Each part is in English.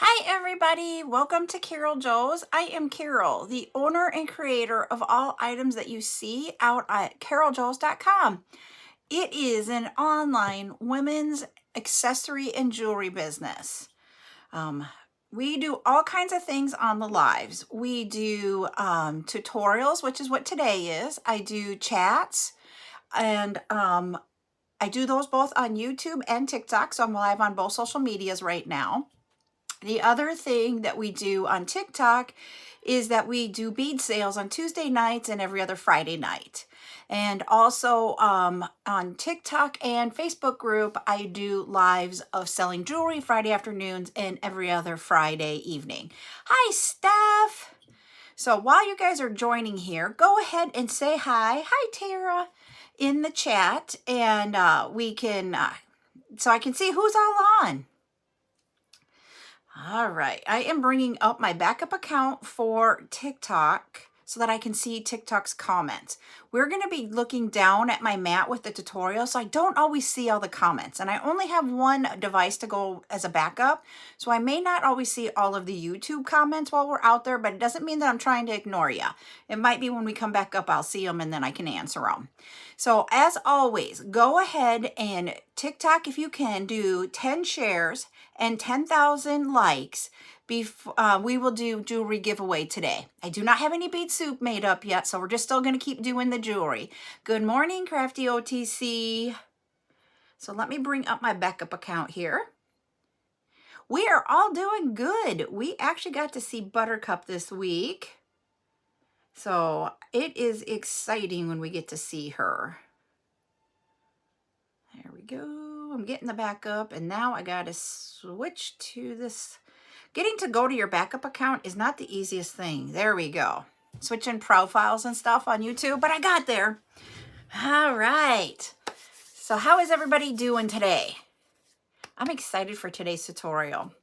Hi everybody, welcome to CarolJo's. I am Carol, the owner and creator of all items that you see out at CarolJo's.com. It is an online women's accessory and jewelry business. We do all kinds of things on the lives. We do tutorials, which is what today is. I do chats, and I do those both on YouTube and TikTok, so I'm live on both social medias right now. The other thing that we do on TikTok is that we do bead sales on Tuesday nights and every other Friday night. And also on TikTok and Facebook group, I do lives of selling jewelry Friday afternoons and every other Friday evening. Hi, Steph. So while you guys are joining here, go ahead and say hi. Hi, Tara, in the chat. And we can, so I can see who's all on. All right, I am bringing up my backup account for TikTok so that I can see TikTok's comments. We're going to be looking down at my mat with the tutorial, so I don't always see all the comments. And I only have one device to go as a backup, so I may not always see all of the YouTube comments while we're out there, but it doesn't mean that I'm trying to ignore you. It might be when we come back up, I'll see them and then I can answer them. So as always, go ahead and TikTok, if you can, do 10 shares and 10,000 likes before we will do jewelry giveaway today. I do not have any bead soup made up yet, so we're just still going to keep doing the jewelry. Good morning, Crafty OTC. So let me bring up my backup account here. We are all doing good. We actually got to see Buttercup this week. So it is exciting when we get to see her. There we go. I'm getting the backup, and now I got to switch to this. Getting to go to your backup account is not the easiest thing. There we go. Switching profiles and stuff on YouTube, but I got there. All right. So how is everybody doing today? I'm excited for today's tutorial.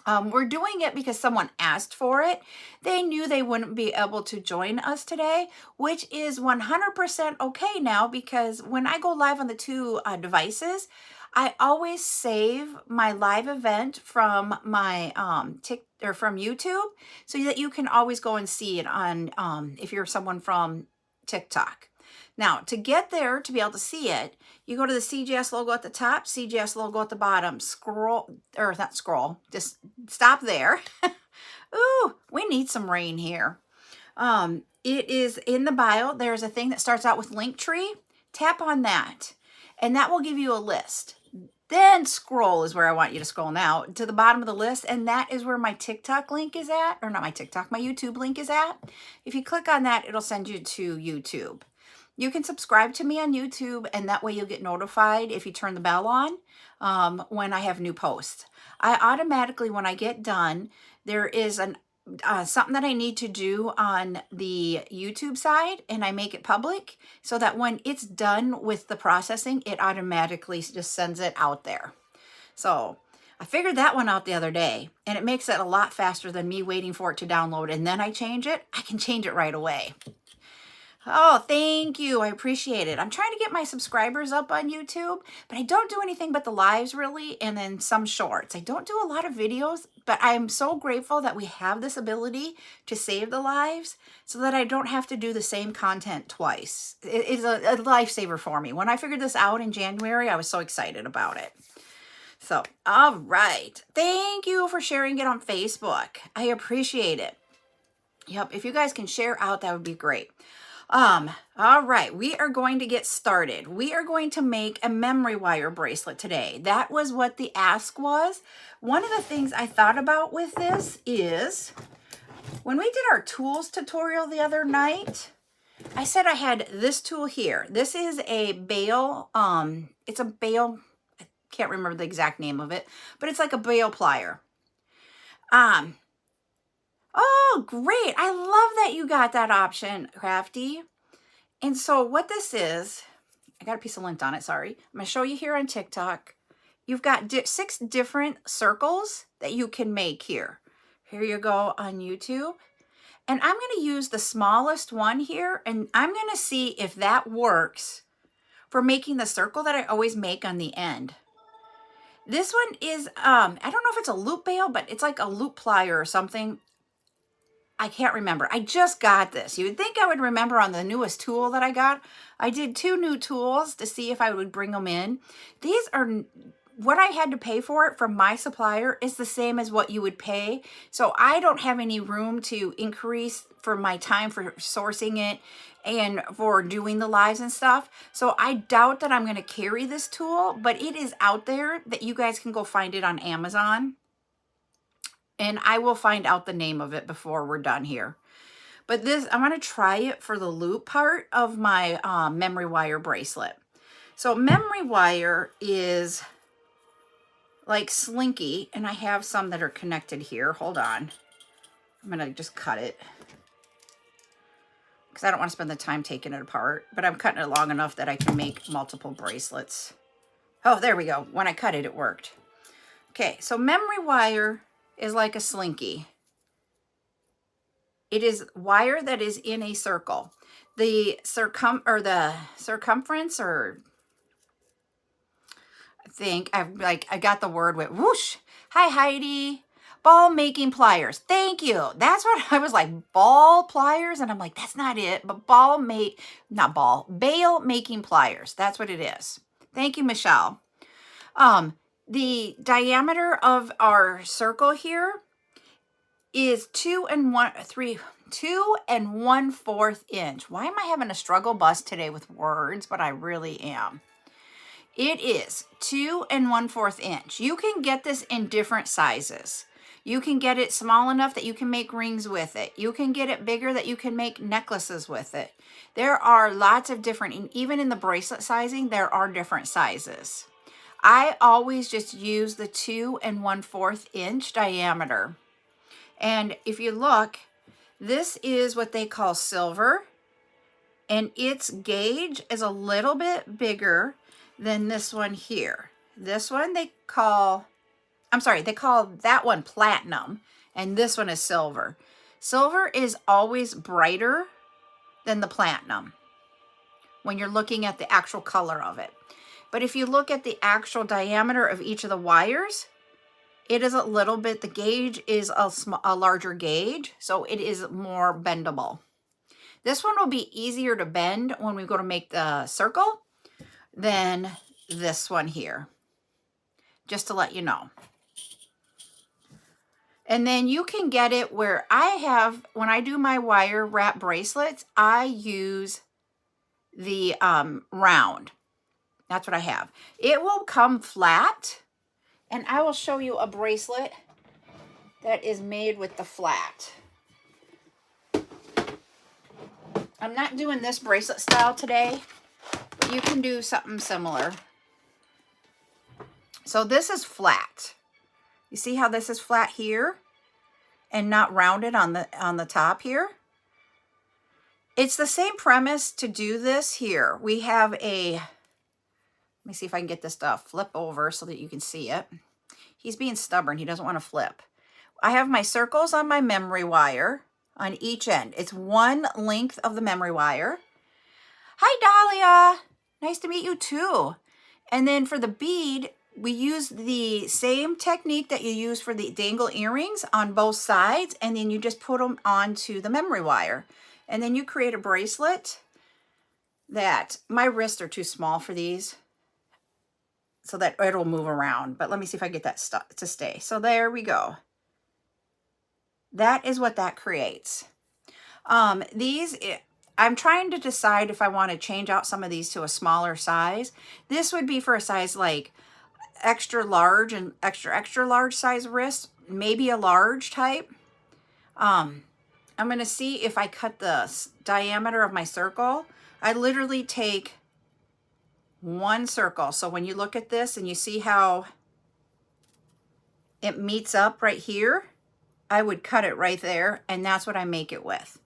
We're doing it because someone asked for it. They knew they wouldn't be able to join us today, which is 100% okay now, because when I go live on the two devices, I always save my live event from my from YouTube, so that you can always go and see it on if you're someone from TikTok. Now, to get there, to be able to see it, you go to the CJS logo at the top, CJS logo at the bottom, scroll, or not scroll, just stop there. Ooh, we need some rain here. It is in the bio. There's a thing that starts out with Linktree. Tap on that, and that will give you a list. Then scroll is where I want you to scroll now to the bottom of the list, and that is where my TikTok link is at, or not my TikTok, my YouTube link is at. If you click on that, it'll send you to YouTube. You can subscribe to me on YouTube, and that way you'll get notified if you turn the bell on when I have new posts. I automatically, when I get done, there is an something that I need to do on the YouTube side, and I make it public so that when it's done with the processing, it automatically just sends it out there. So I figured that one out the other day, and it makes it a lot faster than me waiting for it to download, and then I change it. I can change it right away. Oh, thank you. I appreciate it. I'm trying to get my subscribers up on YouTube, but I don't do anything but the lives really, and then some shorts. I don't do a lot of videos, but I'm so grateful that we have this ability to save the lives so that I don't have to do the same content twice. It is a lifesaver for me. When I figured this out in January, I was so excited about it. So, all right. Thank you for sharing it on Facebook. I appreciate it. Yep, if you guys can share out, that would be great. All right, we are going to get started. We are going to make a memory wire bracelet today. That was what the ask was. One of the things I thought about with this is when we did our tools tutorial the other night, I said I had this tool here. This is a bail, it's a bail, I can't remember the exact name of it, but it's like a bail plier. Oh, great. I love that you got that option, Crafty. And so what this is, I got a piece of lint on it, sorry. I'm going to show you here on TikTok. You've got 6 different circles that you can make here. Here you go on YouTube. And I'm going to use the smallest one here, and I'm going to see if that works for making the circle that I always make on the end. This one is, I don't know if it's a loop bail, but it's like a loop plier or something. I can't remember. I just got this. You would think I would remember on the newest tool that I got. I did 2 new tools to see if I would bring them in. These are what I had to pay for it from my supplier is the same as what you would pay. So I don't have any room to increase for my time for sourcing it and for doing the lives and stuff. So I doubt that I'm going to carry this tool, but it is out there that you guys can go find it on Amazon. And I will find out the name of it before we're done here. But this, I'm going to try it for the loop part of my memory wire bracelet. So memory wire is like slinky, and I have some that are connected here. Hold on. I'm going to just cut it because I don't want to spend the time taking it apart, but I'm cutting it long enough that I can make multiple bracelets. Oh, there we go. When I cut it, it worked. Okay, so memory wire is like a slinky. It is wire that is in a circle. The circumference, or I think I got the word with whoosh. Hi Heidi. Ball making pliers. Thank you. That's what I was like, ball pliers, and I'm like, that's not it, but bail making pliers. That's what it is. Thank you, Michelle. The diameter of our circle here is 2 1/4 inch. Why am I having a struggle bus today with words? But I really am. It is 2 1/4 inch. You can get this in different sizes. You can get it small enough that you can make rings with it. You can get it bigger that you can make necklaces with it. There are lots of different, and even in the bracelet sizing, there are different sizes. I always just use the 2 1/4 inch diameter. And if you look, this is what they call silver, and its gauge is a little bit bigger than this one here. This one they call that one platinum, and this one is silver. Silver is always brighter than the platinum when you're looking at the actual color of it. But if you look at the actual diameter of each of the wires, it is a little bit, the gauge is a larger gauge, so it is more bendable. This one will be easier to bend when we go to make the circle than this one here, just to let you know. And then you can get it where when I do my wire wrap bracelets, I use the round. That's what I have. It will come flat, and I will show you a bracelet that is made with the flat. I'm not doing this bracelet style today, but you can do something similar. So this is flat. You see how this is flat here and not rounded on the top here? It's the same premise to do this here. We have let me see if I can get this to flip over so that you can see it. He's being stubborn. He doesn't want to flip. I have my circles on my memory wire on each end. It's one length of the memory wire. Hi, Dahlia. Nice to meet you too. And then for the bead, we use the same technique that you use for the dangle earrings on both sides, and then you just put them onto the memory wire. And then you create a bracelet that, my wrists are too small for these, so that it'll move around. But let me see if I get that to stay. So there we go. That is what that creates. I'm trying to decide if I want to change out some of these to a smaller size. This would be for a size like extra large and extra large size wrist, maybe a large type. I'm going to see if I cut the diameter of my circle. I literally take one circle. So when you look at this and you see how it meets up right here, I would cut it right there, and that's what I make it with.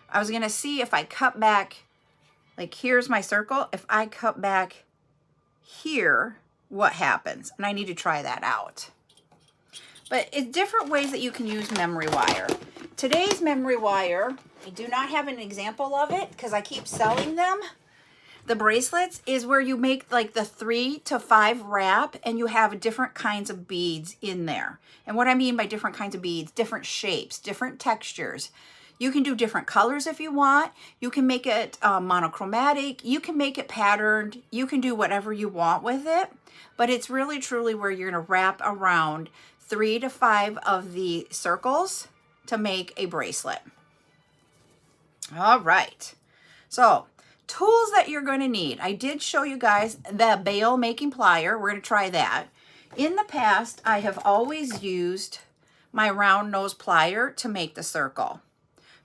I was going to see if I cut back, like here's my circle. If I cut back here, what happens? And I need to try that out. But it's different ways that you can use memory wire. Today's memory wire, I do not have an example of it because I keep selling them. The bracelets is where you make like the 3 to 5 wrap and you have different kinds of beads in there. And what I mean by different kinds of beads, different shapes, different textures. You can do different colors if you want. You can make it monochromatic. You can make it patterned. You can do whatever you want with it. But it's really truly where you're going to wrap around 3 to 5 of the circles to make a bracelet. All right. So tools that you're going to need. I did show you guys the bail making plier. We're going to try that. In the past, I have always used my round nose plier to make the circle.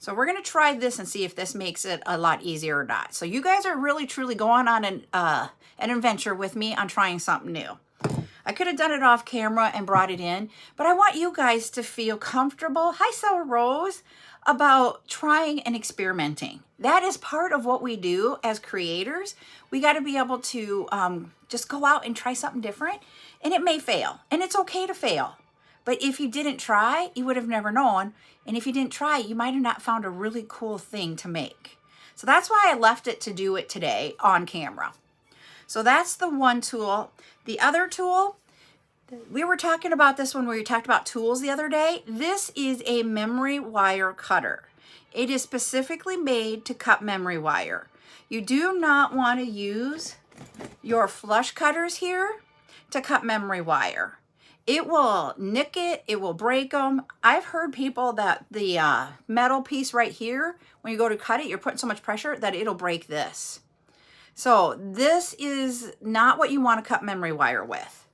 So we're going to try this and see if this makes it a lot easier or not. So you guys are really truly going on an adventure with me on trying something new. I could have done it off camera and brought it in, but I want you guys to feel comfortable. Hi, Sour Rose. About trying and experimenting. That is part of what we do as creators. We got to be able to just go out and try something different, and it may fail, and it's okay to fail. But if you didn't try, you would have never known. And if you didn't try, you might have not found a really cool thing to make. So that's why I left it to do it today on camera. So that's the one tool. The other tool, we were talking about this when we talked about tools the other day. This is a memory wire cutter. It is specifically made to cut memory wire. You do not want to use your flush cutters here to cut memory wire. It will nick it, it will break them. I've heard people that the metal piece right here, when you go to cut it, you're putting so much pressure that it'll break this. So this is not what you want to cut memory wire with.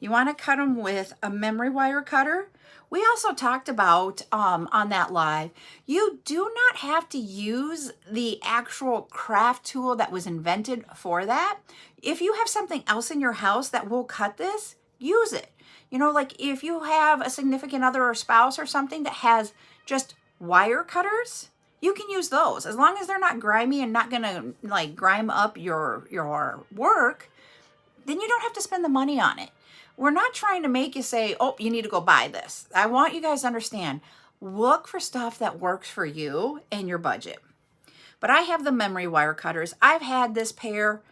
You want to cut them with a memory wire cutter. We also talked about on that live, you do not have to use the actual craft tool that was invented for that. If you have something else in your house that will cut this, use it. You know, like if you have a significant other or spouse or something that has just wire cutters, you can use those. As long as they're not grimy and not gonna like grime up your work, then you don't have to spend the money on it. We're not trying to make you say, oh, you need to go buy this. I want you guys to understand, look for stuff that works for you and your budget. But I have the memory wire cutters. I've had this pair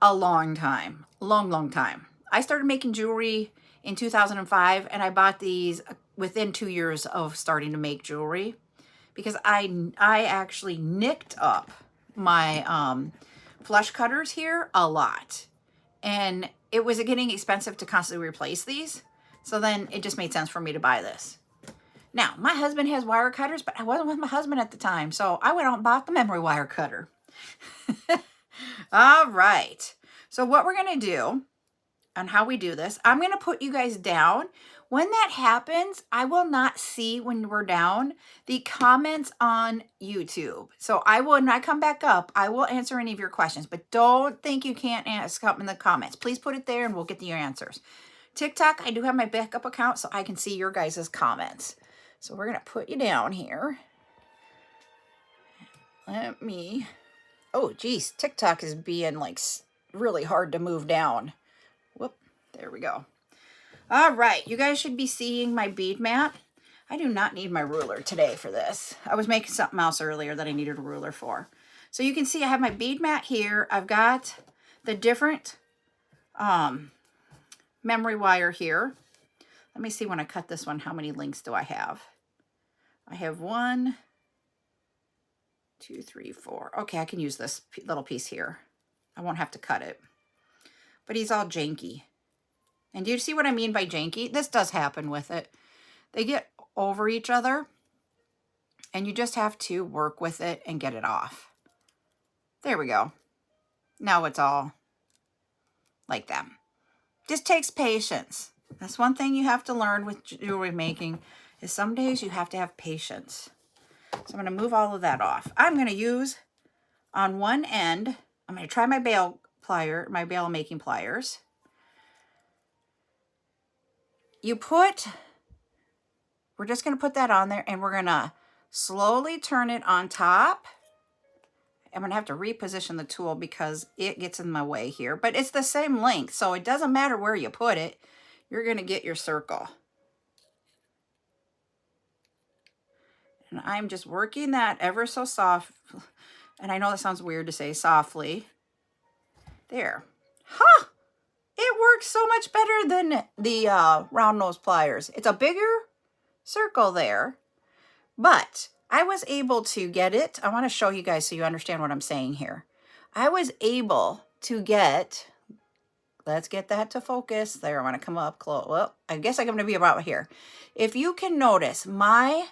a long time, long time. I started making jewelry in 2005, and I bought these within 2 years of starting to make jewelry because I actually nicked up my flush cutters here a lot. And it was getting expensive to constantly replace these. So then it just made sense for me to buy this. Now, my husband has wire cutters, but I wasn't with my husband at the time. So I went out and bought the memory wire cutter. All right. So what we're going to do and how we do this, I'm going to put you guys down. When that happens, I will not see when we're down the comments on YouTube. So I will, when I come back up, I will answer any of your questions, but don't think you can't ask up in the comments. Please put it there and we'll get your answers. TikTok, I do have my backup account so I can see your guys' comments. So we're going to put you down here. Let me, oh geez, TikTok is being like really hard to move down. Whoop, there we go. All right, you guys should be seeing my bead mat. I do not need my ruler today for this. I was making something else earlier that I needed a ruler for. So you can see I have my bead mat here. I've got the different memory wire here. Let me see when I cut this one, how many links do I have? I have 1, 2, 3, 4. Okay, I can use this little piece here. I won't have to cut it. But he's all janky. And do you see what I mean by janky? This does happen with it. They get over each other, and you just have to work with it and get it off. There we go. Now it's all like that. Just takes patience. That's one thing you have to learn with jewelry making, is some days you have to have patience. So I'm going to move all of that off. I'm going to use on one end, I'm going to try my bail plier, my bail making pliers. We're just going to put that on there, and we're going to slowly turn it on top. I'm going to have to reposition the tool because it gets in my way here, but it's the same length, so it doesn't matter where you put it. You're going to get your circle. And I'm just working that ever so soft. And I know that sounds weird to say softly. There. Huh! It works so much better than the round nose pliers. It's a bigger circle there, but I was able to get it. I want to show you guys so you understand what I'm saying here. I was able to get, let's get that to focus. There, I want to come up close. Well, I guess I'm going to be about here. If you can notice, my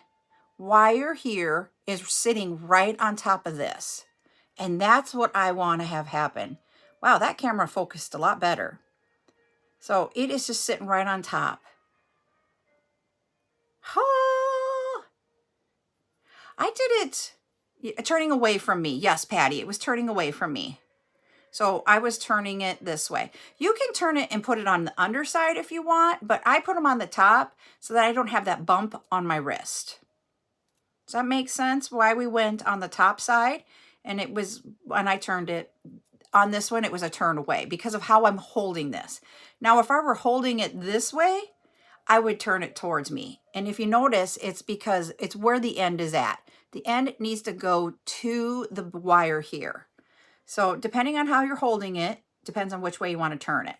wire here is sitting right on top of this. And that's what I want to have happen. Wow, that camera focused a lot better. So it is just sitting right on top. Oh, I did it turning away from me. Yes, Patty, it was turning away from me. So I was turning it this way. You can turn it and put it on the underside if you want, but I put them on the top so that I don't have that bump on my wrist. Does that make sense? Why we went on the top side, and it was, when I turned it on this one, it was a turn away because of how I'm holding this. Now, if I were holding it this way, I would turn it towards me. And if you notice, it's because it's where the end is at. The end needs to go to the wire here. So depending on how you're holding it, depends on which way you want to turn it.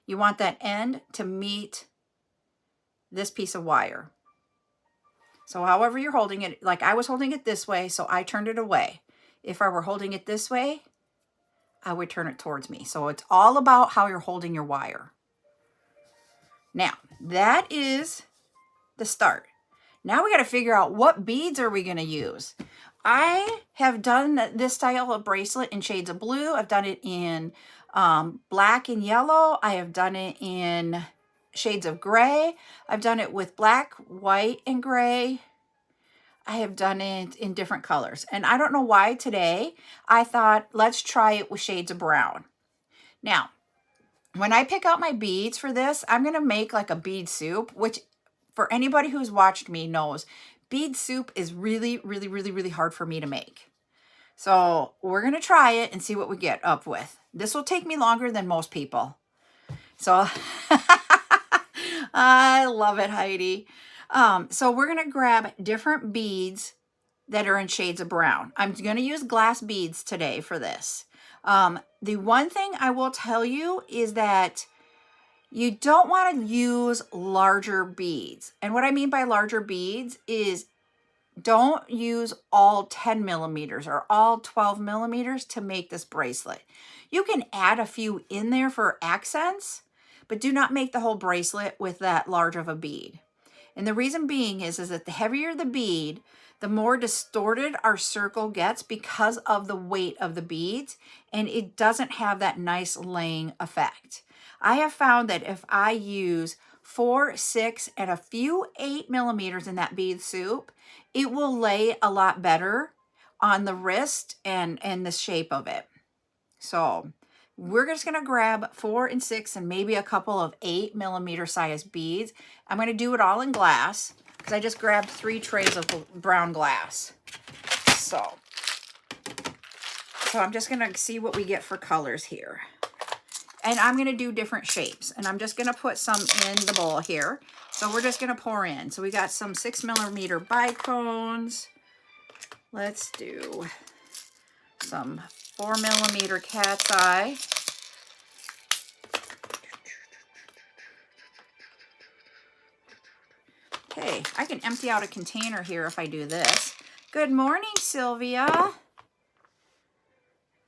You want that end to meet this piece of wire. So however you're holding it, like I was holding it this way, so I turned it away. If I were holding it this way, I would turn it towards me. So it's all about how you're holding your wire. Now, that is the start. Now we got to figure out what beads are we going to use. I have done this style of bracelet in shades of blue. I've done it in black and yellow. I have done it in shades of gray. I've done it with black, white, and gray. I have done it in different colors. And I don't know why today I thought, let's try it with shades of brown. Now, when I pick out my beads for this, I'm going to make like a bead soup, which for anybody who's watched me knows bead soup is really, really, really, really hard for me to make. So we're going to try it and see what we get up with. This will take me longer than most people. So I love it, Heidi. So we're going to grab different beads that are in shades of brown. I'm going to use glass beads today for this. The one thing I will tell you is that you don't want to use larger beads. And what I mean by larger beads is don't use all 10 millimeters or all 12 millimeters to make this bracelet. You can add a few in there for accents, but do not make the whole bracelet with that large of a bead. And the reason being is that the heavier the bead, the more distorted our circle gets because of the weight of the beads, and it doesn't have that nice laying effect. I have found that if I use 4, 6, and a few 8 millimeters in that bead soup, it will lay a lot better on the wrist and the shape of it. So we're just going to grab 4 and 6 and maybe a couple of 8 millimeter size beads. I'm going to do it all in glass because I just grabbed 3 trays of brown glass. So I'm just going to see what we get for colors here. And I'm going to do different shapes. And I'm just going to put some in the bowl here. So we're just going to pour in. So we got some 6 millimeter bicones. Let's do some 4 millimeter cat's eye. Okay, I can empty out a container here if I do this. Good morning, Sylvia.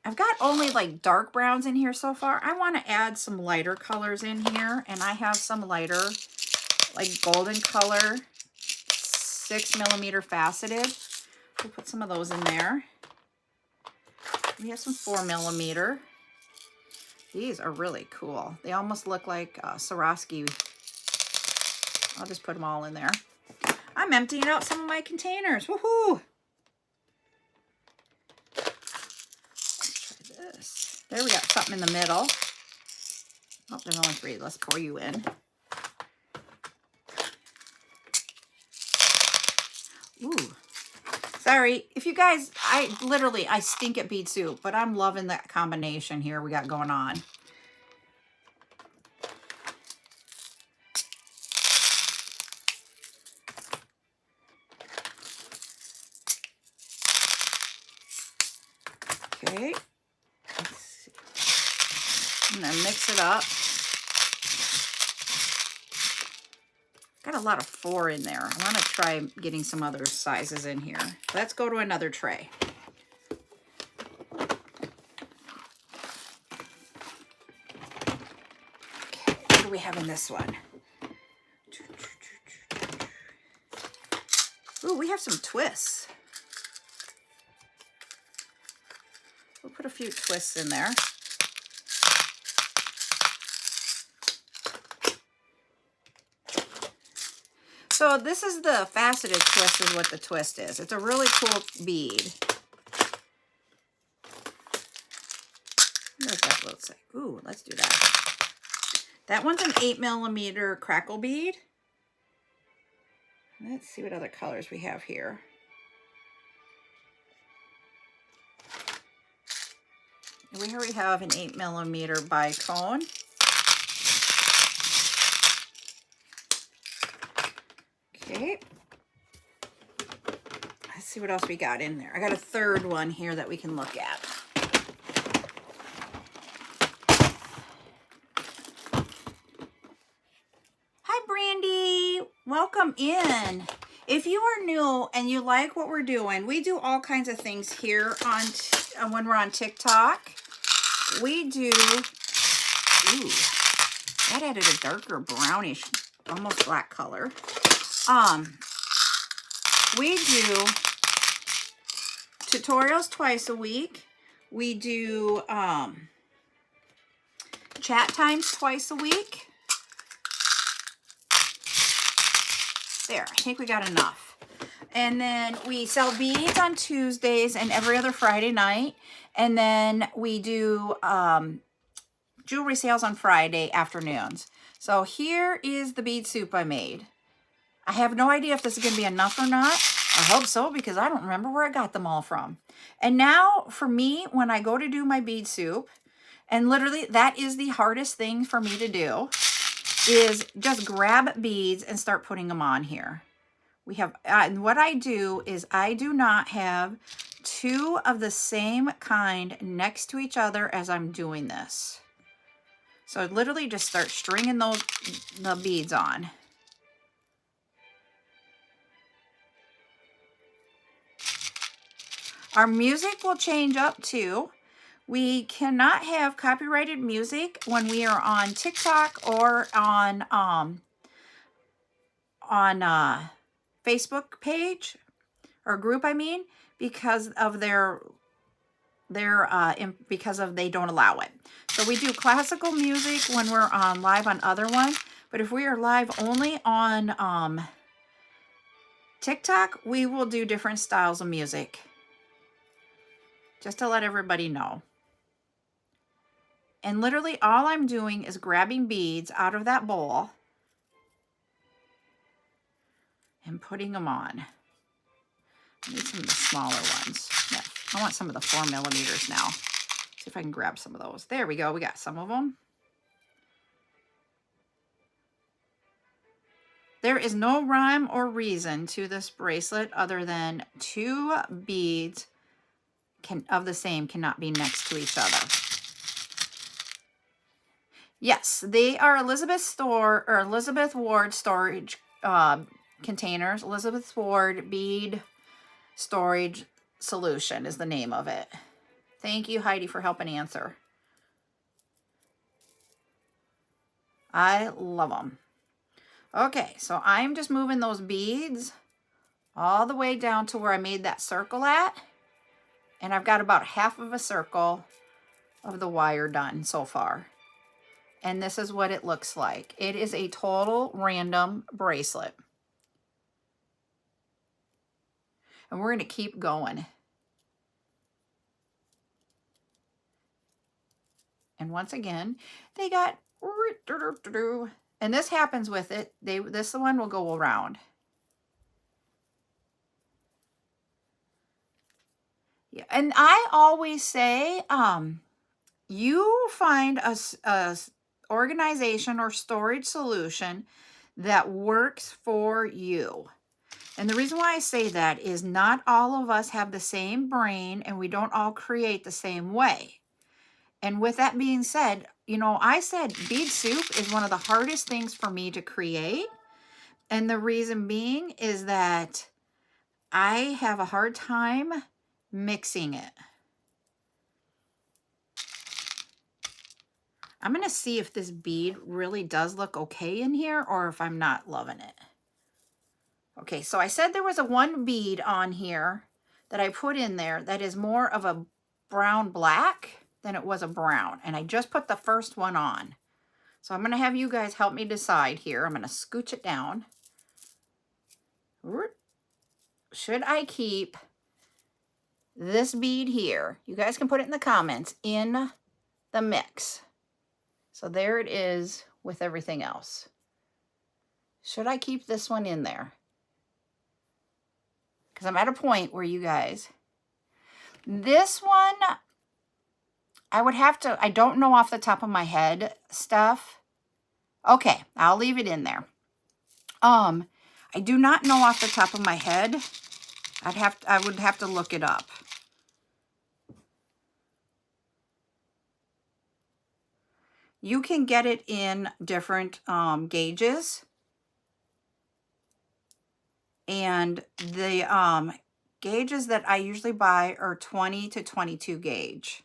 I've got only like dark browns in here so far. I want to add some lighter colors in here, and I have some lighter, like golden color, 6 millimeter faceted. We'll put some of those in there. We have some 4 millimeter. These are really cool. They almost look like Swarovski. I'll just put them all in there. I'm emptying out some of my containers. Woohoo! This. There we got something in the middle. Oh, there's only 3. Let's pour you in. Ooh. Sorry. If you guys, I stink at bead soup, but I'm loving that combination here we got going on. Okay. Let's see. and then mix it up. Got a lot of 4 in there. I want to try getting some other sizes in here. Let's go to another tray. Okay, what do we have in this one? Ooh, we have some twists. We'll put a few twists in there. So this is the faceted twist is what the twist is. It's a really cool bead. What does that look like? Ooh, let's do that. That one's an 8mm crackle bead. Let's see what other colors we have here. We already have an 8mm bicone. Okay. Let's see what else we got in there. I got a third one here that we can look at. Hi, Brandy. Welcome in. If you are new and you like what we're doing, we do all kinds of things here on when we're on TikTok. We do, ooh, that added a darker brownish, almost black color. We do tutorials twice a week. We do chat times twice a week. There, I think we got enough. And then we sell beads on Tuesdays and every other Friday night. And then we do jewelry sales on Friday afternoons. So here is the bead soup I made. I have no idea if this is going to be enough or not. I hope so, because I don't remember where I got them all from. And now for me, when I go to do my bead soup, and literally that is the hardest thing for me to do, is just grab beads and start putting them on here. We have, and what I do is I do not have 2 of the same kind next to each other as I'm doing this. So I literally just start stringing the beads on. Our music will change up too. We cannot have copyrighted music when we are on TikTok or on Facebook page or group, I mean, because of because of they don't allow it. So we do classical music when we're on live on other ones, but if we are live only on TikTok, we will do different styles of music. Just to let everybody know. And literally all I'm doing is grabbing beads out of that bowl and putting them on. I need some of the smaller ones. Yeah, I want some of the 4mm now. See if I can grab some of those. There we go. We got some of them. There is no rhyme or reason to this bracelet other than 2 beads of the same cannot be next to each other. Yes, they are Elizabeth Ward storage containers. Elizabeth Ward bead storage solution is the name of it. Thank you, Heidi, for helping answer. I love them. Okay, so I'm just moving those beads all the way down to where I made that circle at. And I've got about half of a circle of the wire done so far. And this is what it looks like. It is a total random bracelet. And we're going to keep going. And once again, they got, and this happens with it. This one will go around. Yeah, and I always say, you find a organization or storage solution that works for you. And the reason why I say that is not all of us have the same brain and we don't all create the same way. And with that being said, you know, I said bead soup is one of the hardest things for me to create. And the reason being is that I have a hard time mixing it. I'm going to see if this bead really does look okay in here or if I'm not loving it. Okay, so I said there was a one bead on here that I put in there that is more of a brown black than it was a brown. And I just put the first one on. So I'm going to have you guys help me decide here. I'm going to scooch it down. Should I keep this bead here? You guys can put it in the comments in the mix. So there it is with everything else. Should I keep this one in there? Because I'm at a point where you guys, this one, I would have to, I don't know off the top of my head stuff. Okay, I'll leave it in there. I do not know off the top of my head. I would have to look it up. You can get it in different gauges. And the gauges that I usually buy are 20 to 22 gauge.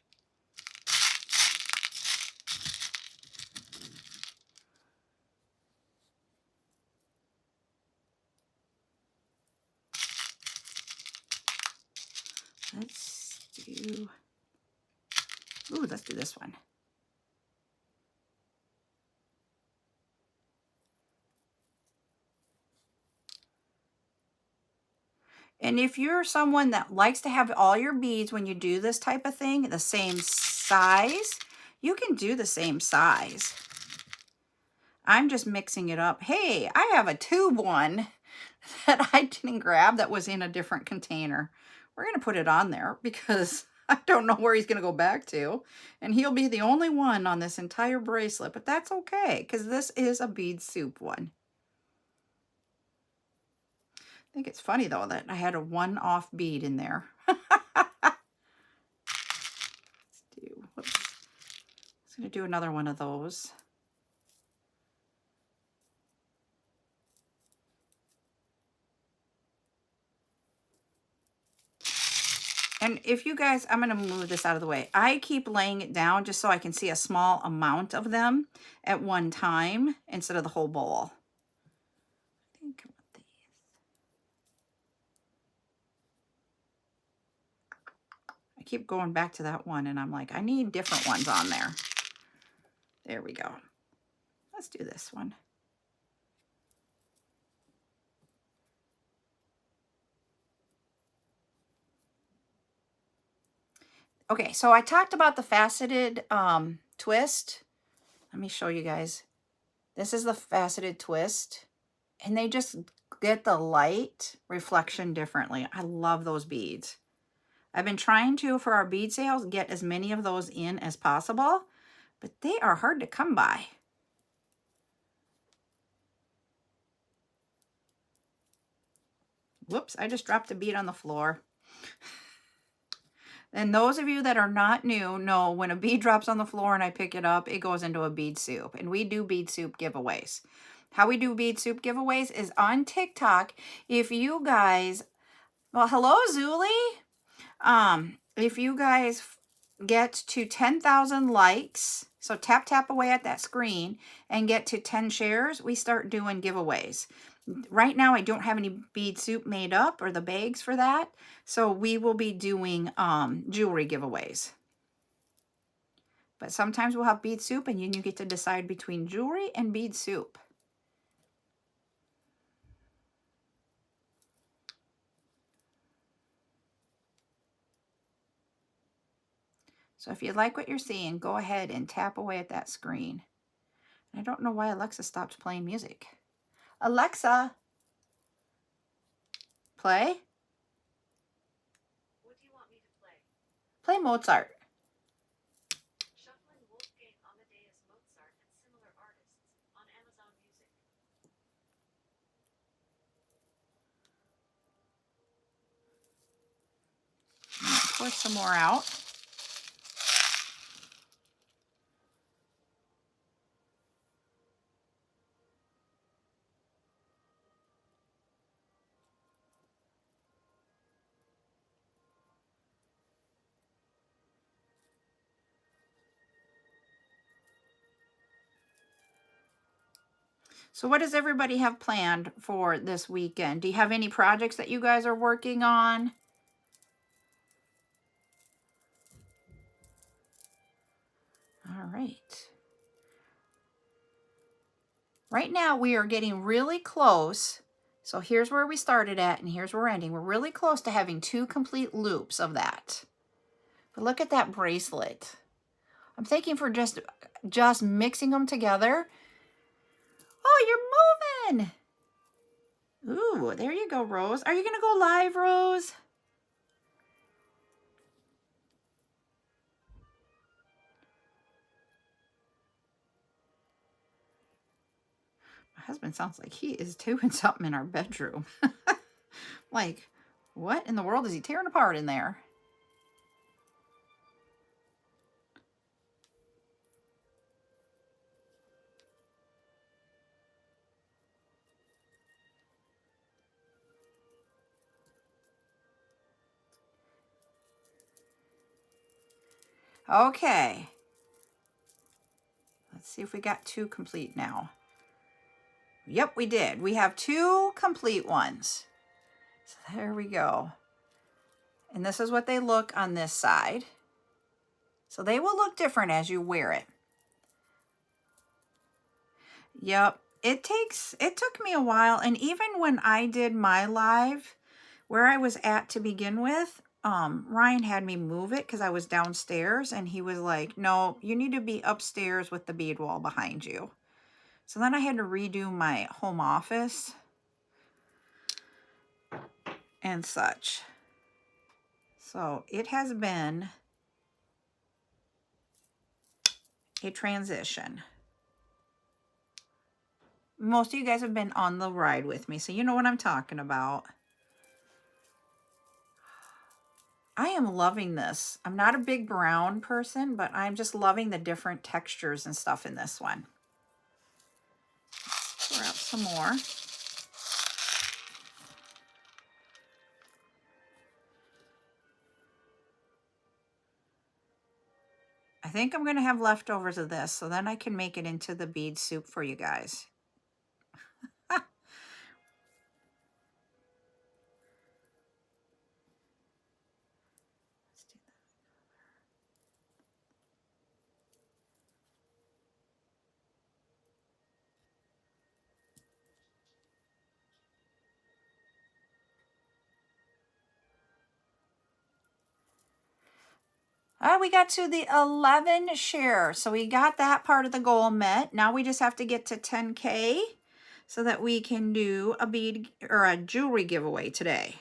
Let's do this one. And if you're someone that likes to have all your beads when you do this type of thing, the same size, you can do the same size. I'm just mixing it up. Hey, I have a tube one that I didn't grab that was in a different container. We're going to put it on there because I don't know where he's going to go back to. And he'll be the only one on this entire bracelet, but that's okay because this is a bead soup one. I think it's funny though that I had a one-off bead in there. I'm going to do another one of those. And if you guys, I'm going to move this out of the way. I keep laying it down just so I can see a small amount of them at one time instead of the whole bowl. I think I want these. I keep going back to that one and I'm like, I need different ones on there. There we go. Let's do this one. Okay, so I talked about the faceted twist. Let me show you guys. This is the faceted twist. And they just get the light reflection differently. I love those beads. I've been trying to, for our bead sales, get as many of those in as possible. But they are hard to come by. Whoops, I just dropped a bead on the floor. And those of you that are not new know when a bead drops on the floor and I pick it up, it goes into a bead soup. And we do bead soup giveaways. How we do bead soup giveaways is on TikTok. If you guys, well, hello, Zuli. If you guys get to 10,000 likes, so tap away at that screen and get to 10 shares, we start doing giveaways. Right now, I don't have any bead soup made up or the bags for that. So we will be doing jewelry giveaways. But sometimes we'll have bead soup and you get to decide between jewelry and bead soup. So if you like what you're seeing, go ahead and tap away at that screen. I don't know why Alexa stopped playing music. Alexa, play. What do you want me to play? Play Mozart. Shuffling Wolfgang Amadeus Mozart and similar artists on Amazon Music. Pour some more out. So what does everybody have planned for this weekend? Do you have any projects that you guys are working on? All right. Right now we are getting really close. So here's where we started at and here's where we're ending. We're really close to having 2 complete loops of that. But look at that bracelet. I'm thinking for just mixing them together. Oh, you're moving. Ooh, there you go, Rose. Are you going to go live, Rose? My husband sounds like he is doing something in our bedroom. Like, what in the world is he tearing apart in there? Okay. Let's see if we got 2 complete now. Yep, we did. We have 2 complete ones. So there we go. And this is what they look on this side. So they will look different as you wear it. Yep. It took me a while. And even when I did my live, where I was at to begin with, Ryan had me move it because I was downstairs. And he was like, no, you need to be upstairs with the bead wall behind you. So then I had to redo my home office and such. So it has been a transition. Most of you guys have been on the ride with me, so you know what I'm talking about. I am loving this. I'm not a big brown person, but I'm just loving the different textures and stuff in this one. Let's pour out some more. I think I'm going to have leftovers of this, so then I can make it into the bead soup for you guys. We got to the 11 share. So we got that part of the goal met. Now we just have to get to 10K so that we can do a bead or a jewelry giveaway today.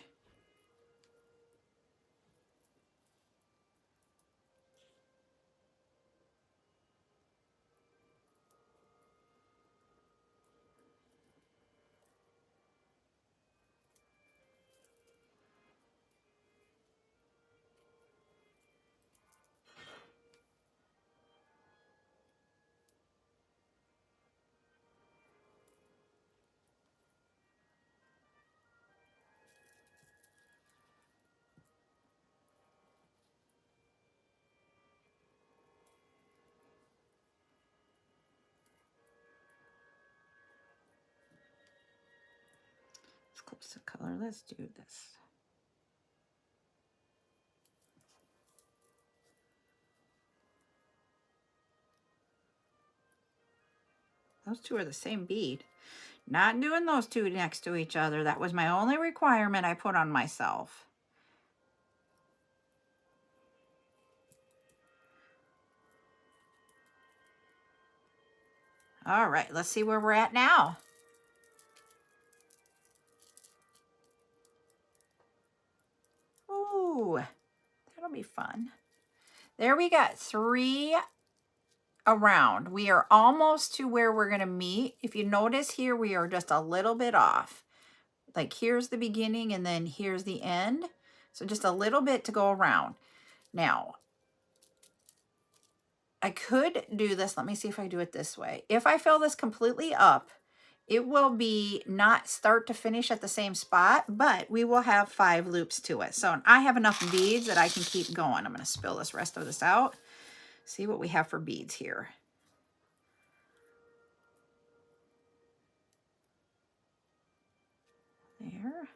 Let's close the color. Let's do this. Those 2 are the same bead. Not doing those 2 next to each other. That was my only requirement I put on myself. All right, let's see where we're at now. Ooh, that'll be fun. There we got 3 around. We are almost to where we're going to meet. If you notice here, we are just a little bit off. Like here's the beginning and then here's the end. So just a little bit to go around. Now, I could do this. Let me see if I do it this way. If I fill this completely up, it will be not start to finish at the same spot, but we will have 5 loops to it. So I have enough beads that I can keep going. I'm going to spill this rest of this out. See what we have for beads here. there.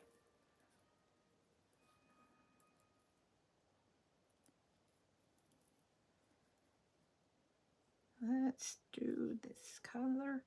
Let's do this color.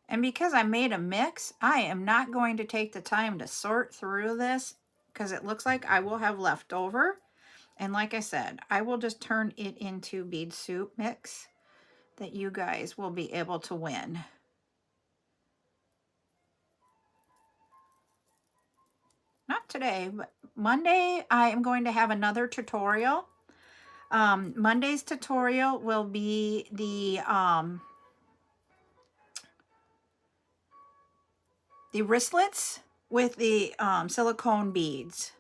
And because I made a mix, I am not going to take the time to sort through this because it looks like I will have leftover. And like I said, I will just turn it into bead soup mix that you guys will be able to win. Not today, but Monday I am going to have another tutorial. Monday's tutorial will be the wristlets with the silicone beads.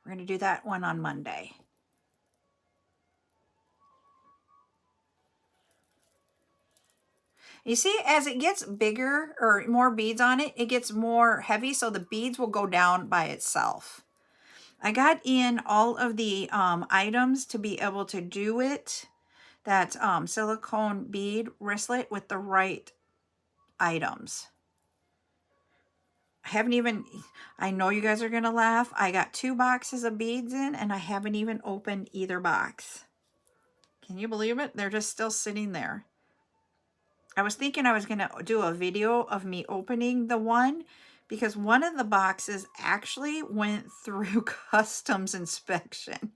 We're going to do that one on Monday. You see, as it gets bigger or more beads on it, it gets more heavy, so the beads will go down by itself. I got in all of the items to be able to do it, that silicone bead wristlet with the right items. I haven't even, I know you guys are going to laugh. I got 2 boxes of beads in and I haven't even opened either box. Can you believe it? They're just still sitting there. I was thinking I was going to do a video of me opening the one because one of the boxes actually went through customs inspection.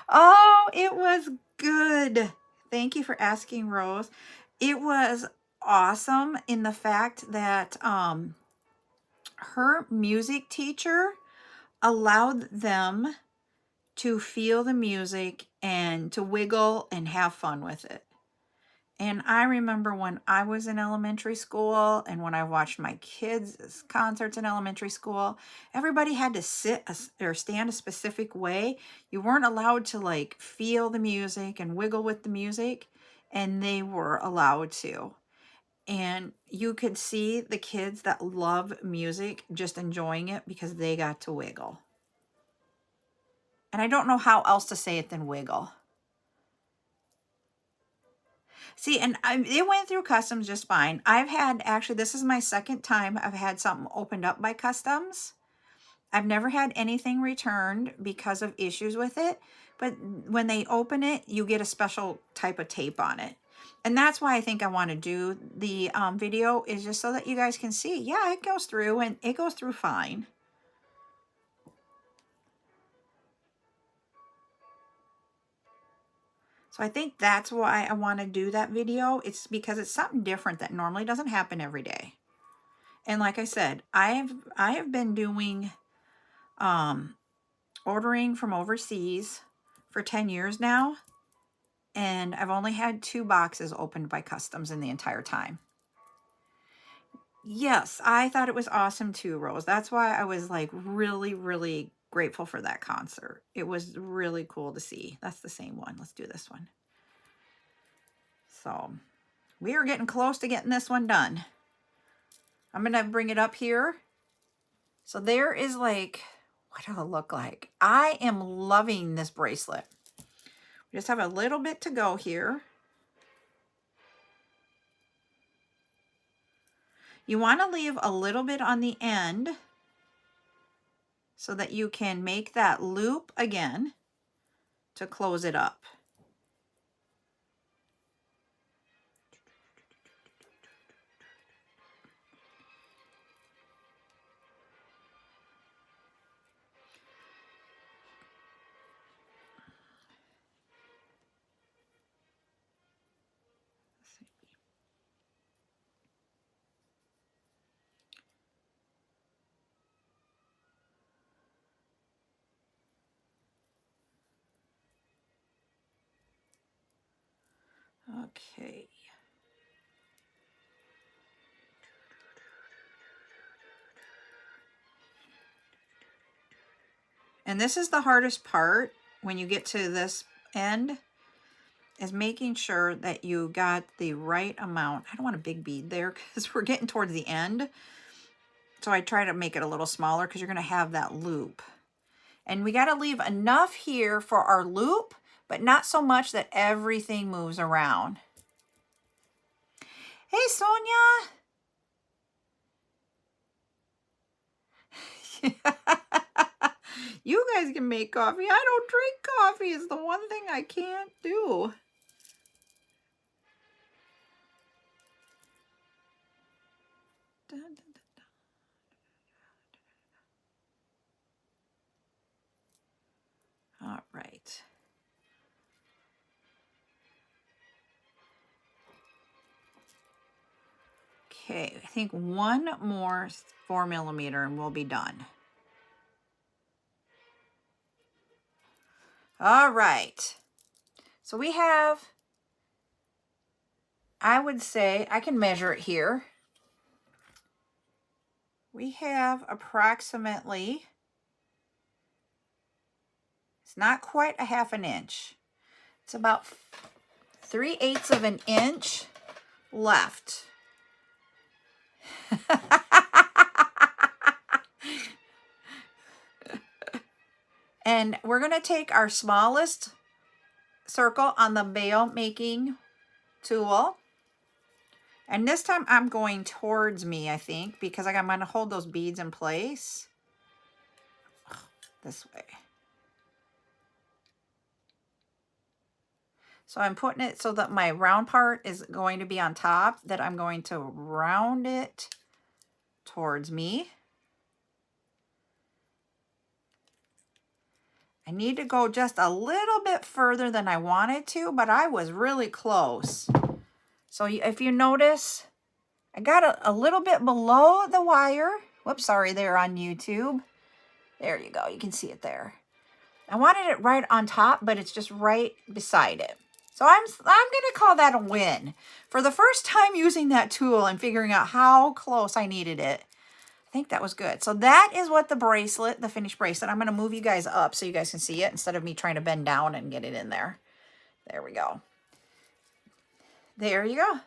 Oh, it was good. Thank you for asking, Rose. It was awesome in the fact that her music teacher allowed them to feel the music and to wiggle and have fun with it. And I remember when I was in elementary school and when I watched my kids' concerts in elementary school, everybody had to sit or stand a specific way. You weren't allowed to like feel the music and wiggle with the music, and they were allowed to. And you could see the kids that love music just enjoying it because they got to wiggle. And I don't know how else to say it than wiggle. See, and it went through customs just fine. I've had, actually, this is my second time I've had something opened up by customs. I've never had anything returned because of issues with it. But when they open it, you get a special type of tape on it. And that's why I think I want to do the video, is just so that you guys can see. Yeah, it goes through and it goes through fine. So I think that's why I want to do that video. It's because it's something different that normally doesn't happen every day. And like I said, I have been doing ordering from overseas for 10 years now. And I've only had 2 boxes opened by customs in the entire time. Yes, I thought it was awesome too, Rose. That's why I was like really, really grateful for that concert. It was really cool to see. That's the same one. Let's do this one. So we are getting close to getting this one done. I'm going to bring it up here. So there is like, what does it look like? I am loving this bracelet. We just have a little bit to go here. You want to leave a little bit on the end so that you can make that loop again to close it up. Okay. And this is the hardest part, when you get to this end is making sure that you got the right amount. I don't want a big bead there because we're getting towards the end. So I try to make it a little smaller because you're going to have that loop. And we got to leave enough here for our loop, but not so much that everything moves around. Hey, Sonia. You guys can make coffee. I don't drink coffee. It's the one thing I can't do. All right. Okay, I think one more 4mm and we'll be done. All right. So we have, I would say, I can measure it here. We have approximately, it's not quite a half an inch. It's about 3/8 of an inch left. And we're going to take our smallest circle on the bail making tool. And this time I'm going towards me, I think, because I'm going to hold those beads in place. This way. So I'm putting it so that my round part is going to be on top, that I'm going to round it towards me. I need to go just a little bit further than I wanted to, but I was really close. So if you notice, I got a little bit below the wire. Whoops, sorry, there on YouTube. There you go, you can see it there. I wanted it right on top, but it's just right beside it. So I'm gonna call that a win. For the first time using that tool and figuring out how close I needed it, I think that was good. So that is what the bracelet, the finished bracelet, I'm gonna move you guys up so you guys can see it instead of me trying to bend down and get it in there. There we go. There you go.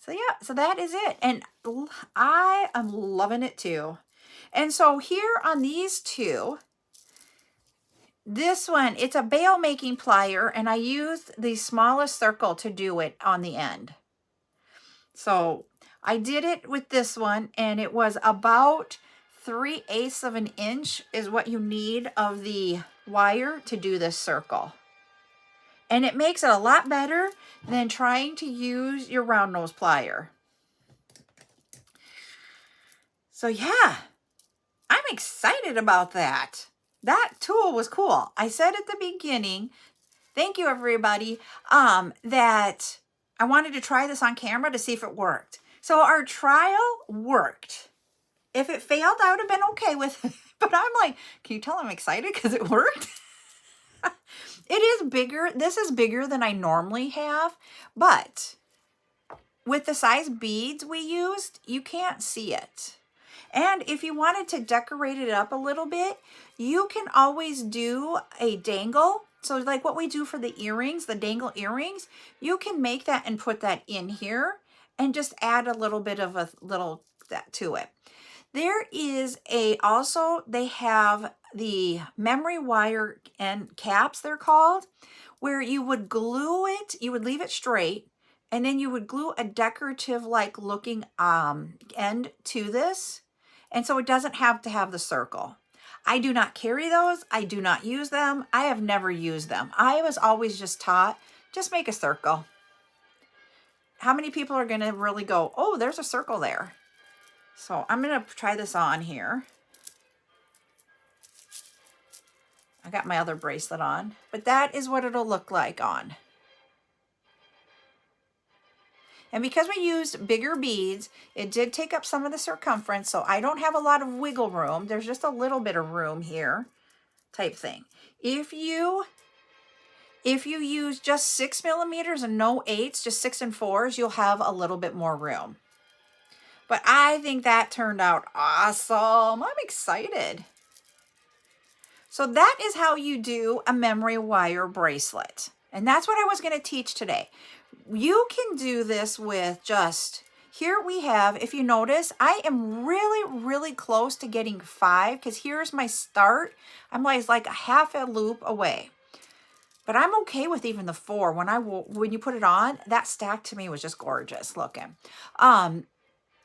So yeah, so that is it. And I am loving it too. And so here on these two, this one, it's a bail making plier, and I used the smallest circle to do it on the end. So I did it with this one, and it was about 3/8 of an inch is what you need of the wire to do this circle. And it makes it a lot better than trying to use your round nose plier. So yeah, I'm excited about that. That tool was cool. I said at the beginning, thank you everybody, that I wanted to try this on camera to see if it worked. So our trial worked. If it failed, I would have been okay with it. But I'm like, can you tell I'm excited because it worked? It is bigger. This is bigger than I normally have, but with the size beads we used, you can't see it. And if you wanted to decorate it up a little bit, you can always do a dangle. So like what we do for the earrings, the dangle earrings, you can make that and put that in here and just add a little bit of a little that to it. There is also they have the memory wire and caps, they're called, where you would glue it, you would leave it straight, and then you would glue a decorative like looking end to this. And so it doesn't have to have the circle. I do not carry those. I do not use them. I have never used them. I was always just taught, just make a circle. How many people are going to really go, oh, there's a circle there? So I'm going to try this on here. I got my other bracelet on, but that is what it'll look like on. And because we used bigger beads, it did take up some of the circumference, so I don't have a lot of wiggle room. There's just a little bit of room here type thing. If you use just 6mm and no 8s, just 6 and 4s, you'll have a little bit more room. But I think that turned out awesome. I'm excited. So that is how you do a memory wire bracelet. And that's what I was going to teach today. You can do this with just, here we have, if you notice, I am really, really close to getting 5 because here's my start. I'm like a half a loop away. But I'm okay with even the 4. When you put it on, that stack to me was just gorgeous looking.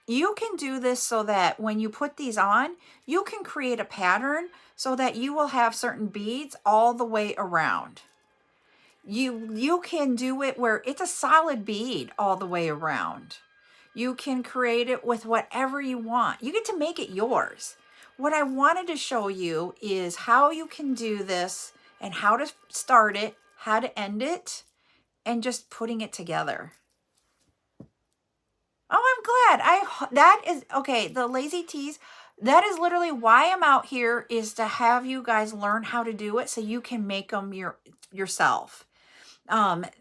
You can do this so that when you put these on, you can create a pattern so that you will have certain beads all the way around. You can do it where it's a solid bead all the way around. You can create it with whatever you want. You get to make it yours. What I wanted to show you is how you can do this and how to start it, how to end it, and just putting it together. Oh, I'm glad. That is okay. The lazy teas, that is literally why I'm out here, is to have you guys learn how to do it so you can make them yourself.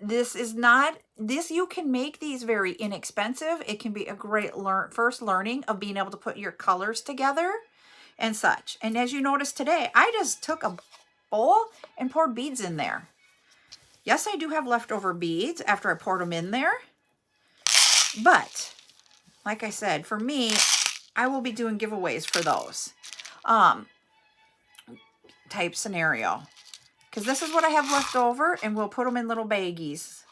This is not this. You can make these very inexpensive. It can be a great first learning of being able to put your colors together and such. And as you notice today, I just took a bowl and poured beads in there. Yes, I do have leftover beads after I poured them in there. But like I said, for me, I will be doing giveaways for those type scenario. Because this is what I have left over, and we'll put them in little baggies.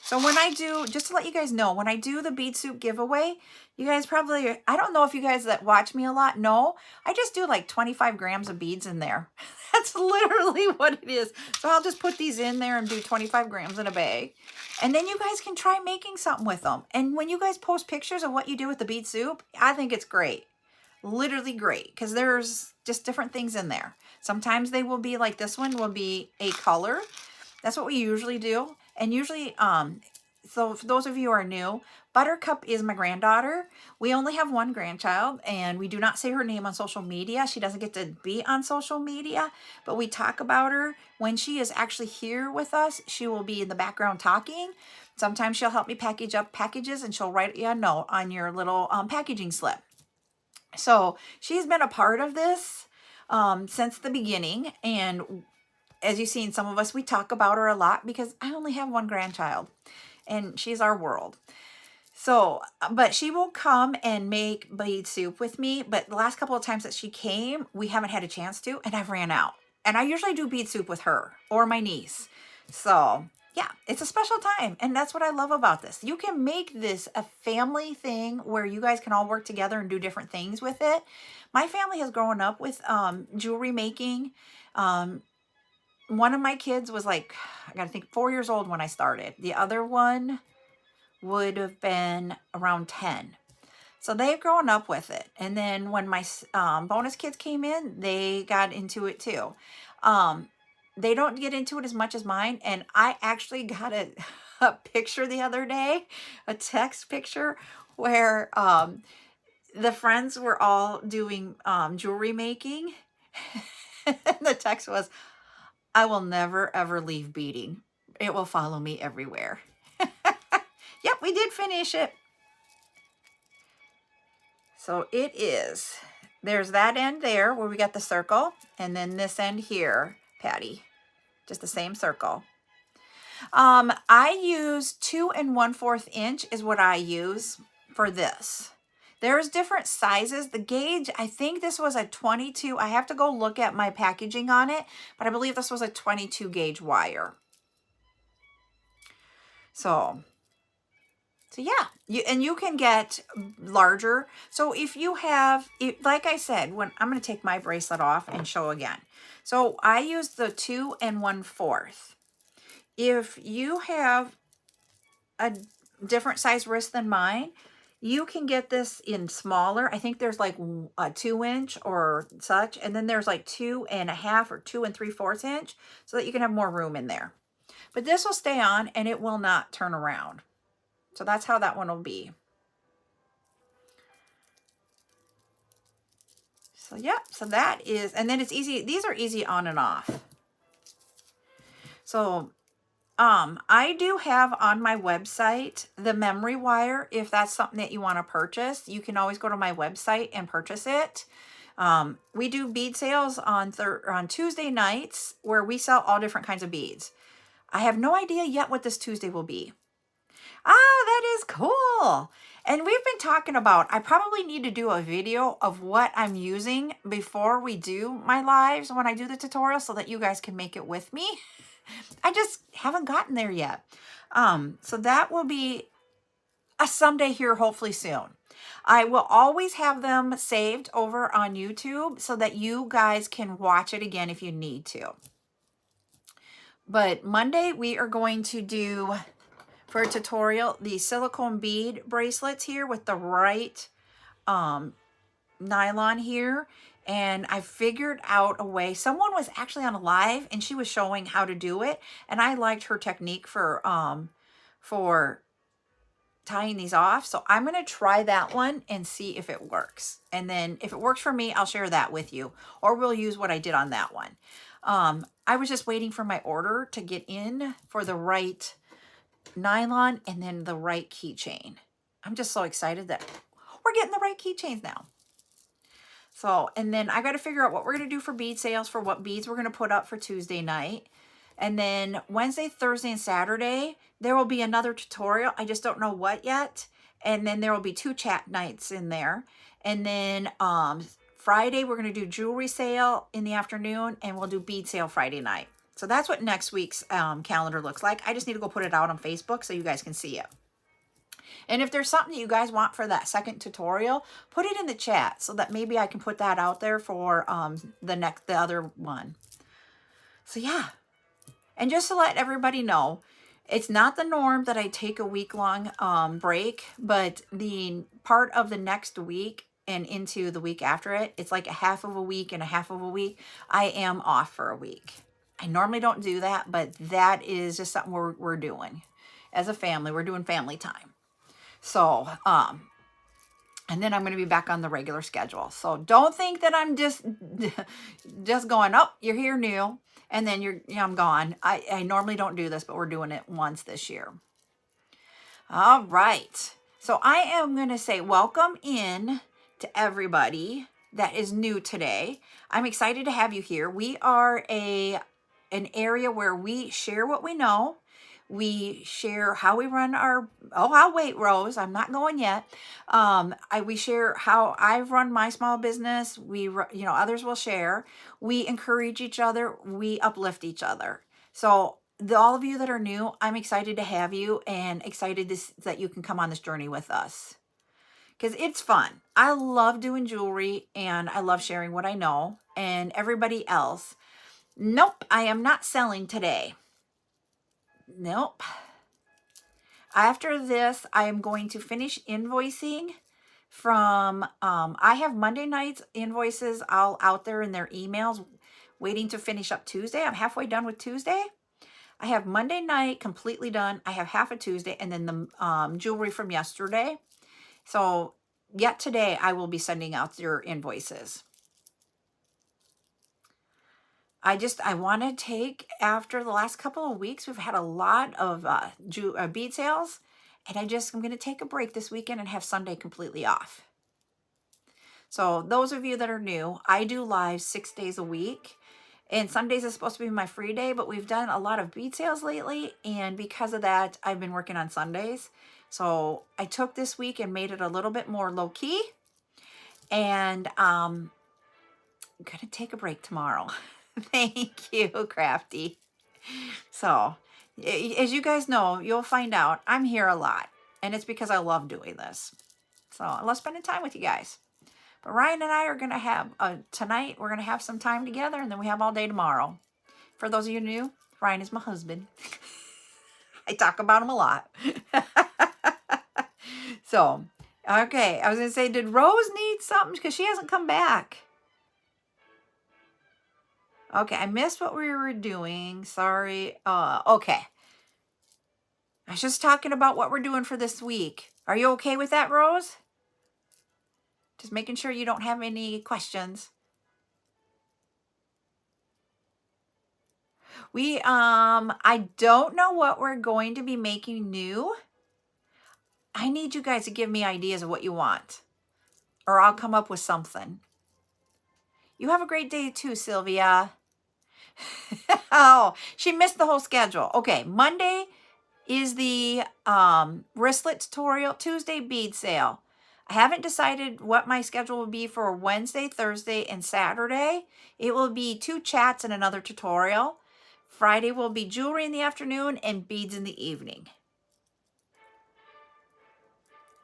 So when I do, just to let you guys know, when I do the bead soup giveaway, you guys probably, I don't know if you guys that watch me a lot know, I just do like 25 grams of beads in there. That's literally what it is. So I'll just put these in there and do 25 grams in a bag. And then you guys can try making something with them. And when you guys post pictures of what you do with the bead soup, I think it's great. Literally great, because there's just different things in there. Sometimes they will be like this one will be a color. That's what we usually do. And usually, so for those of you who are new, Buttercup is my granddaughter. We only have one grandchild, and we do not say her name on social media. She doesn't get to be on social media, but we talk about her. When she is actually here with us, she will be in the background talking. Sometimes she'll help me package up packages, and she'll write you a note on your little packaging slip. So she's been a part of this since the beginning. And as you've seen, some of us, we talk about her a lot because I only have one grandchild and she's our world. So, but she will come and make bead soup with me. But the last couple of times that she came, we haven't had a chance to, and I've ran out. And I usually do bead soup with her or my niece. So yeah, it's a special time. And that's what I love about this. You can make this a family thing where you guys can all work together and do different things with it. My family has grown up with jewelry making. One of my kids was like, I got to think, 4 years old when I started. The other one would have been around 10. So they've grown up with it. And then when my bonus kids came in, they got into it too. They don't get into it as much as mine. And I actually got a picture the other day, a text picture where the friends were all doing jewelry making. And the text was, I will never, ever leave beading. It will follow me everywhere. Yep, we did finish it. So it is. There's that end there where we got the circle. And then this end here, Patty. Just the same circle. I use 2 1/4 inch is what I use for this. There's different sizes. The gauge, I think this was a 22. I have to go look at my packaging on it, but I believe this was a 22 gauge wire. So yeah, you can get larger. So if you have, like I said, when I'm going to take my bracelet off and show again. So I use the 2 1/4. If you have a different size wrist than mine, you can get this in smaller. I think there's like a 2 inch or such. And then there's like 2 1/2 or 2 3/4 inch so that you can have more room in there. But this will stay on and it will not turn around. So that's how that one will be. So yeah, so that is, and then it's easy. These are easy on and off. So I do have on my website the memory wire. If that's something that you want to purchase, you can always go to my website and purchase it. We do bead sales on Tuesday nights where we sell all different kinds of beads. I have no idea yet what this Tuesday will be. Oh, that is cool. And we've been talking about, I probably need to do a video of what I'm using before we do my lives when I do the tutorial so that you guys can make it with me. I just haven't gotten there yet. So that will be a someday here, hopefully soon. I will always have them saved over on YouTube so that you guys can watch it again if you need to. But Monday we are going to do, for a tutorial, the silicone bead bracelets here with the right nylon here. And I figured out a way. Someone was actually on a live and she was showing how to do it. And I liked her technique for tying these off. So I'm going to try that one and see if it works. And then if it works for me, I'll share that with you. Or we'll use what I did on that one. I was just waiting for my order to get in for the right nylon and then the right keychain. I'm just so excited that we're getting the right keychains now. So, and then I got to figure out what we're going to do for bead sales, for what beads we're going to put up for Tuesday night. And then Wednesday, Thursday, and Saturday, there will be another tutorial. I just don't know what yet. And then there will be 2 chat nights in there. And then Friday, we're going to do jewelry sale in the afternoon, and we'll do bead sale Friday night. So that's what next week's calendar looks like. I just need to go put it out on Facebook so you guys can see it. And if there's something that you guys want for that second tutorial, put it in the chat so that maybe I can put that out there for the other one. So yeah. And just to let everybody know, it's not the norm that I take a week-long break, but the part of the next week and into the week after it, it's like a half of a week and a half of a week. I am off for a week. I normally don't do that, but that is just something we're doing as a family. We're doing family time. So, and then I'm going to be back on the regular schedule. So don't think that I'm just going, oh, you're here new, and then I'm gone. I normally don't do this, but we're doing it once this year. All right. So I am going to say welcome in to everybody that is new today. I'm excited to have you here. We are an area where we share what we know. We share how we run our, I'll wait, Rose. I'm not going yet. We share how I've run my small business. Others will share. We encourage each other. We uplift each other. So all of you that are new, I'm excited to have you and excited that you can come on this journey with us. Because it's fun. I love doing jewelry and I love sharing what I know. And everybody else, nope, I am not selling today. Nope. After this, I am going to finish invoicing from, I have Monday nights invoices all out there in their emails waiting to finish up Tuesday. I'm halfway done with Tuesday. I have Monday night completely done. I have half of Tuesday and then the jewelry from yesterday. So yet today I will be sending out your invoices. I want to take, after the last couple of weeks, we've had a lot of bead sales, and I'm going to take a break this weekend and have Sunday completely off. So those of you that are new, I do live 6 days a week, and Sundays is supposed to be my free day, but we've done a lot of bead sales lately, and because of that, I've been working on Sundays. So I took this week and made it a little bit more low-key, and I'm going to take a break tomorrow. Thank you, Crafty. So, as you guys know, you'll find out I'm here a lot. And it's because I love doing this. So, I love spending time with you guys. But Ryan and I are going to have, tonight, we're going to have some time together. And then we have all day tomorrow. For those of you new, Ryan is my husband. I talk about him a lot. So, okay. I was going to say, did Rose need something? Because she hasn't come back. Okay, I missed what we were doing. Sorry. Okay. I was just talking about what we're doing for this week. Are you okay with that, Rose? Just making sure you don't have any questions. I don't know what we're going to be making new. I need you guys to give me ideas of what you want, or I'll come up with something. You have a great day too, Sylvia. Oh, she missed the whole schedule. Okay, Monday is the wristlet tutorial, Tuesday bead sale. I haven't decided what my schedule will be for Wednesday, Thursday, and Saturday. It will be 2 chats and another tutorial. Friday will be jewelry in the afternoon and beads in the evening.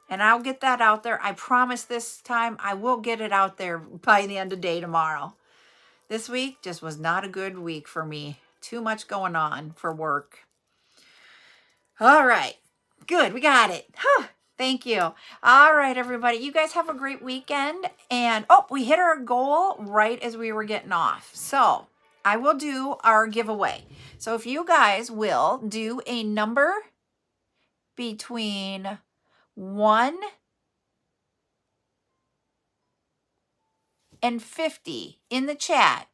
And I'll get that out there. I promise this time I will get it out there by the end of the day tomorrow. This week just was not a good week for me. Too much going on for work. All right. Good. We got it. Huh. Thank you. All right, everybody. You guys have a great weekend. And, oh, we hit our goal right as we were getting off. So I will do our giveaway. So if you guys will do a number between 1 and 50 in the chat,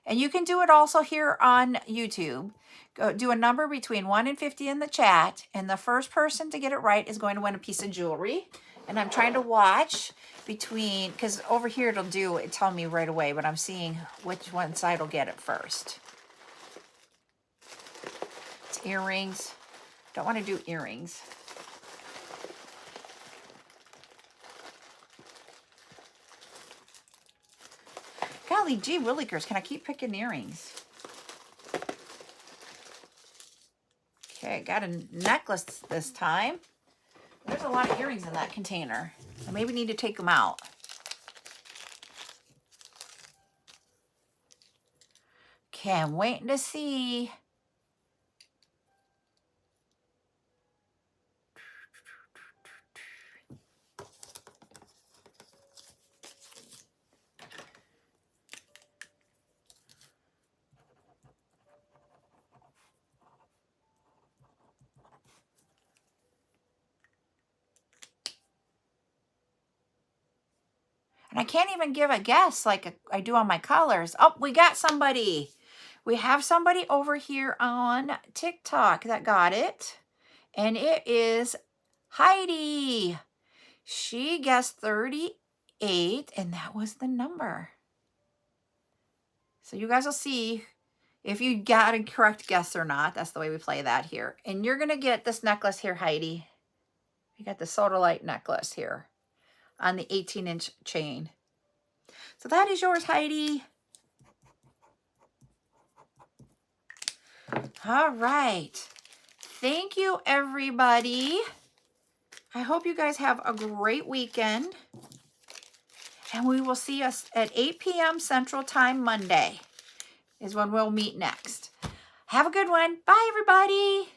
and you can do it also here on YouTube. Go do a number between 1 and 50 in the chat, and the first person to get it right is going to win a piece of jewelry. And I'm trying to watch between, because over here it'll tell me right away, but I'm seeing which one side will get it first. It's earrings. Don't want to do earrings. Golly gee willikers, can I keep picking earrings? Okay, got a necklace this time. There's a lot of earrings in that container. I maybe need to take them out. Okay, I'm waiting to see. And I can't even give a guess like I do on my colors. Oh, we got somebody. We have somebody over here on TikTok that got it. And it is Heidi. She guessed 38, and that was the number. So you guys will see if you got a correct guess or not. That's the way we play that here. And you're going to get this necklace here, Heidi. You got the sodalite necklace here on the 18-inch chain. So that is yours, Heidi. All right. Thank you, everybody. I hope you guys have a great weekend. And we will see us at 8 p.m. Central Time Monday is when we'll meet next. Have a good one. Bye, everybody.